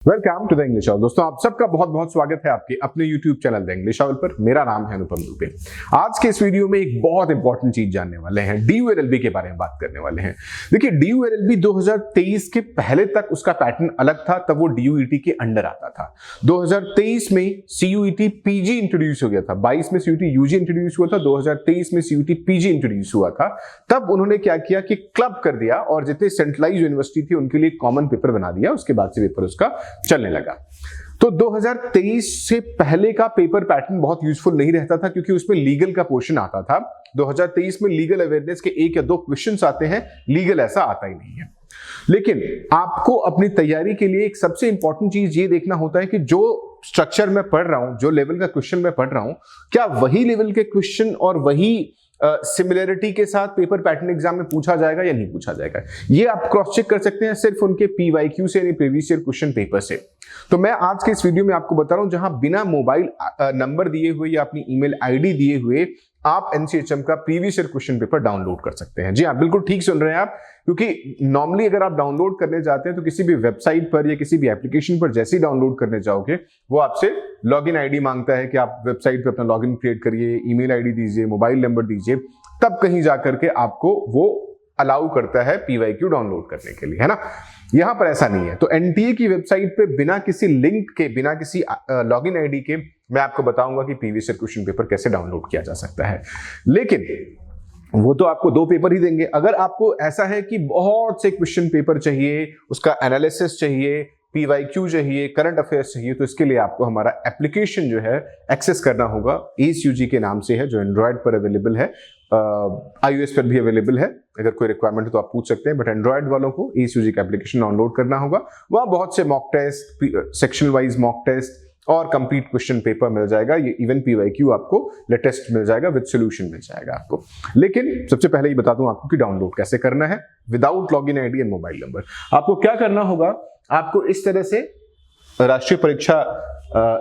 Welcome to the English hour. दोस्तों आप सबका बहुत बहुत स्वागत है आपके अपने YouTube channel the English hour पर। मेरा नाम है अनुपम दुबे। आज के इस वीडियो में एक बहुत इंपॉर्टेंट चीज जानने वाले हैं, DULLB के बारे में बात करने वाले हैं। देखिए DULLB 2023 के पहले तक उसका पैटर्न अलग था, तब वो DUET के अंडर आता था। 2023 में CUET PG इंट्रोड्यूस हो गया था, 22 में CUET UG इंट्रोड्यूस हुआ था, 2023 में CUET PG इंट्रोड्यूस हुआ था। तब उन्होंने क्या किया कि क्लब कर दिया और जितने सेंट्रलाइज यूनिवर्सिटी थी उनके लिए कॉमन पेपर बना दिया। उसके बाद से पेपर उसका चलने लगा। तो 2023 से पहले का पेपर पैटर्न बहुत यूजफुल नहीं रहता था क्योंकि उसमें लीगल का पोर्शन आता था। 2023 में लीगल अवेयरनेस के 1 या 2 क्वेश्चंस आते हैं, लीगल ऐसा आता ही नहीं है। लेकिन आपको अपनी तैयारी के लिए एक सबसे इंपॉर्टेंट चीज ये देखना होता है कि जो स्ट्रक्चर में पढ़ रहा हूं, जो लेवल का क्वेश्चन मैं पढ़ रहा हूं, क्या वही लेवल के क्वेश्चन और वही सिमिलरिटी के साथ पेपर पैटर्न एग्जाम में पूछा जाएगा या नहीं पूछा जाएगा। ये आप क्रॉस चेक कर सकते हैं सिर्फ उनके PYQ से यानी प्रीवियस ईयर क्वेश्चन पेपर से। तो मैं आज के इस वीडियो में आपको बता रहा हूं जहां बिना मोबाइल नंबर दिए हुए या अपनी ईमेल आईडी दिए हुए आप NCHM का previous year question paper download कर सकते हैं। जी हाँ, बिल्कुल ठीक सुन रहे हैं आप, क्योंकि नॉर्मली अगर आप डाउनलोड करने जाते हैं तो किसी भी वेबसाइट पर या किसी भी एप्लीकेशन पर जैसे ही डाउनलोड करने जाओगे वो आपसे लॉगिन आईडी मांगता है कि आप वेबसाइट पे अपना लॉगिन क्रिएट करिए, ईमेल आईडी दीजिए, मोबाइल नंबर दीजिए, तब कहीं जाकर के आपको वो अलाउ करता है PYQ डाउनलोड करने के लिए, है ना। यहां पर ऐसा नहीं है। तो NTA की वेबसाइट पे बिना किसी लिंक के, बिना किसी लॉगिन आईडी के मैं आपको बताऊंगा कि प्रीवियस ईयर क्वेश्चन पेपर कैसे डाउनलोड किया जा सकता है। लेकिन वो तो आपको 2 पेपर ही देंगे। अगर आपको ऐसा है कि बहुत से क्वेश्चन पेपर चाहिए, उसका एनालिसिस चाहिए, PYQ चाहिए, करंट अफेयर्स चाहिए, तो इसके लिए आपको हमारा एप्लीकेशन जो है एक्सेस करना होगा। ACUG के नाम से है, जो एंड्रॉयड पर अवेलेबल है, iOS पर भी अवेलेबल है। अगर कोई रिक्वायरमेंट है तो आप पूछ सकते हैं, बट एंड्रॉयड वालों को ACUG का एप्लीकेशन डाउनलोड करना होगा। वहां बहुत से mock test, section wise mock test और कंप्लीट क्वेश्चन पेपर मिल जाएगा। ये इवन PYQ आपको लेटेस्ट मिल जाएगा, विद सॉल्यूशन मिल जाएगा आपको। लेकिन सबसे पहले ये बता दूं आपको कि डाउनलोड कैसे करना है without login ID and mobile number. आपको क्या करना होगा, आपको इस तरह से राष्ट्रीय परीक्षा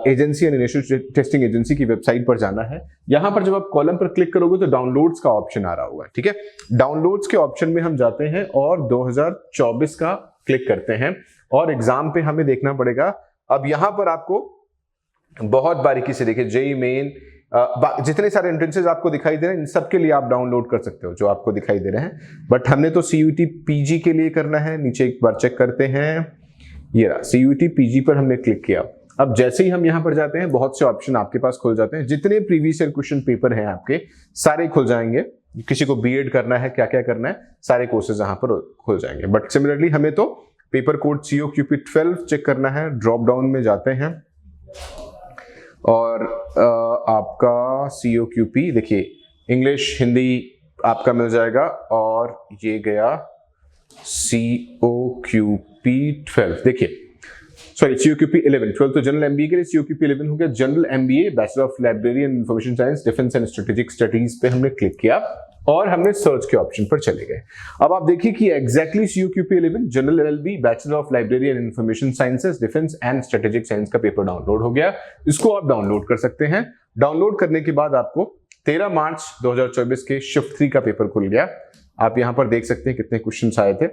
एजेंसी यानी नेशनल टेस्टिंग एजेंसी की वेबसाइट पर जाना है। यहां पर जब आप कॉलम पर क्लिक करोगे तो डाउनलोड्स का ऑप्शन आ रहा होगा, ठीक है। डाउनलोड्स के ऑप्शन में हम जाते हैं और 2024 का क्लिक करते हैं और एग्जाम पे हमें देखना पड़ेगा। अब यहां पर आपको बहुत बारीकी से देखिए, जेईई मेन, जितने सारे एंट्रेंसेस आपको दिखाई दे रहे हैं इन सब के लिए आप डाउनलोड कर सकते हो जो आपको दिखाई दे रहे हैं। बट हमने तो CUET PG के लिए करना है। नीचे एक बार चेक करते हैं, ये रहा CUET PG पर हमने क्लिक किया। अब जैसे ही हम यहां पर जाते हैं बहुत से ऑप्शन आपके पास खुल जाते हैं। जितने प्रीवियस ईयर क्वेश्चन पेपर हैं आपके सारे खुल जाएंगे। किसी को BEd करना है, क्या क्या करना है, सारे कोर्सेज यहां पर खुल जाएंगे। बट सिमिलरली हमें तो पेपर कोड COQP 12 चेक करना है। ड्रॉप डाउन में जाते हैं और आपका COQP देखिए, इंग्लिश हिंदी आपका मिल जाएगा और ये गया COQP 12। देखिए सॉरी, COQP 11, 12 तो जनरल MBA के लिए, COQP 11 हो गया general MBA, bachelor of library and information science, defence and strategic studies पे हमने क्लिक किया और हमने सर्च के ऑप्शन पर चले गए। अब आप देखिए कि exactly COQP 11 general LLB, bachelor of library and information sciences, defence and strategic science का पेपर डाउनलोड हो गया। इसको आप डाउनलोड कर सकते हैं। डाउनलोड करने के बाद आपको 13 मार्च 2024 के शिफ्ट 3 का पेपर खुल गया। आप यहां पर देख सकते हैं कितने क्वेश्चंस आए थे,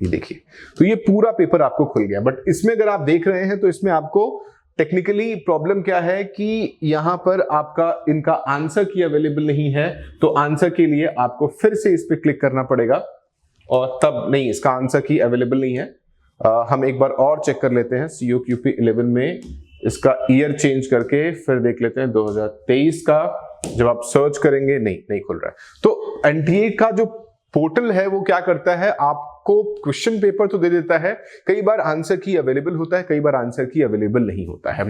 ये देखिए। तो ये पूरा पेपर आपको खुल गया। बट इसमें अगर आप देख रहे हैं तो इसमें आपको टेक्निकली प्रॉब्लम क्या है कि यहां पर आपका इनका आंसर की अवेलेबल नहीं है। तो आंसर के लिए आपको फिर से इस पे क्लिक करना पड़ेगा और तब नहीं, इसका आंसर की अवेलेबल नहीं है। हम एक बार और चेक कर लेते हैं COQP 11 में इसका ईयर चेंज करके फिर देख लेते हैं 2023 का। जब आप सर्च करेंगे नहीं खुल रहा है। तो NTA का जो पोर्टल है वो क्या करता है, आपको क्वेश्चन पेपर तो दे देता है, कई बार आंसर की अवेलेबल होता है, कई बार आंसर की अवेलेबल नहीं होता है।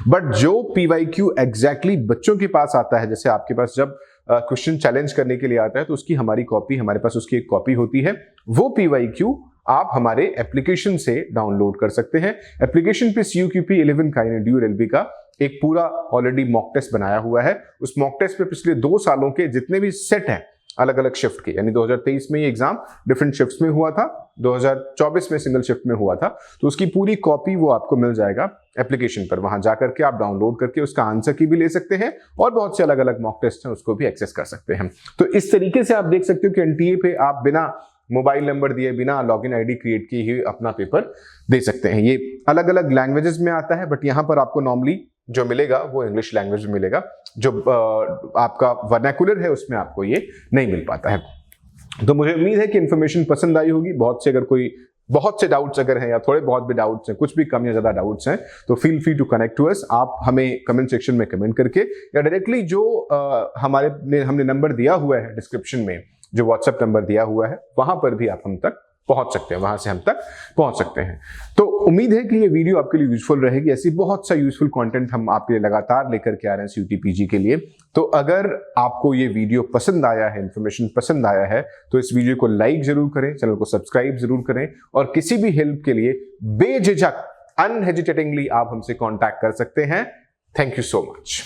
बट जो PYQ एग्जैक्टली बच्चों के पास आता है, जैसे आपके पास जब क्वेश्चन चैलेंज करने के लिए आता है तो उसकी हमारी कॉपी, हमारे पास उसकी एक कॉपी होती है। वो PYQ आप हमारे एप्लीकेशन से डाउनलोड कर सकते हैं। एप्लीकेशन पे COQP 11 का यानी DULLB का एक पूरा ऑलरेडी मॉक टेस्ट बनाया हुआ है। उस मॉक टेस्ट पे पिछले 2 सालों के जितने भी सेट हैं अलग अलग शिफ्ट के, यानी 2023 में ये एग्जाम डिफरेंट शिफ्ट्स में हुआ था, 2024 में सिंगल शिफ्ट में हुआ था, तो उसकी पूरी कॉपी वो आपको मिल जाएगा एप्लीकेशन पर। वहां जाकर के आप डाउनलोड करके उसका आंसर की भी ले सकते हैं और बहुत से अलग अलग मॉक टेस्ट हैं उसको भी एक्सेस कर सकते हैं। तो इस तरीके से आप देख सकते हो कि NTA पे आप बिना मोबाइल नंबर दिए बिना लॉगिन आईडी क्रिएट किए ही अपना पेपर दे सकते हैं। ये अलग अलग लैंग्वेजेस में आता है, बट यहाँ पर आपको नॉर्मली जो मिलेगा वो इंग्लिश लैंग्वेज में मिलेगा। जो आपका वर्नाकुलर है उसमें आपको ये नहीं मिल पाता है। तो मुझे उम्मीद है कि इन्फॉर्मेशन पसंद आई होगी। बहुत से डाउट्स अगर हैं या थोड़े बहुत भी डाउट्स हैं, कुछ भी कम या ज्यादा डाउट्स हैं, तो feel free to connect to us. आप हमें कमेंट सेक्शन में कमेंट करके या डायरेक्टली जो हमने नंबर दिया हुआ है डिस्क्रिप्शन में, जो व्हाट्सएप नंबर दिया हुआ है, वहां पर भी आप हम तक पहुंच सकते हैं, वहां से हम तक पहुंच सकते हैं। तो उम्मीद है कि ये वीडियो आपके लिए यूजफुल रहेगी। ऐसी बहुत सा यूजफुल कंटेंट हम आपके लिए लगातार लेकर के आ रहे हैं CUT-PG के लिए। तो अगर आपको ये वीडियो पसंद आया है, इंफॉर्मेशन पसंद आया है, तो इस वीडियो को लाइक जरूर करें, चैनल को सब्सक्राइब जरूर करें, और किसी भी हेल्प के लिए बेझिझक अनहेजिटेटिंगली आप हमसे कॉन्टैक्ट कर सकते हैं। Thank you so much.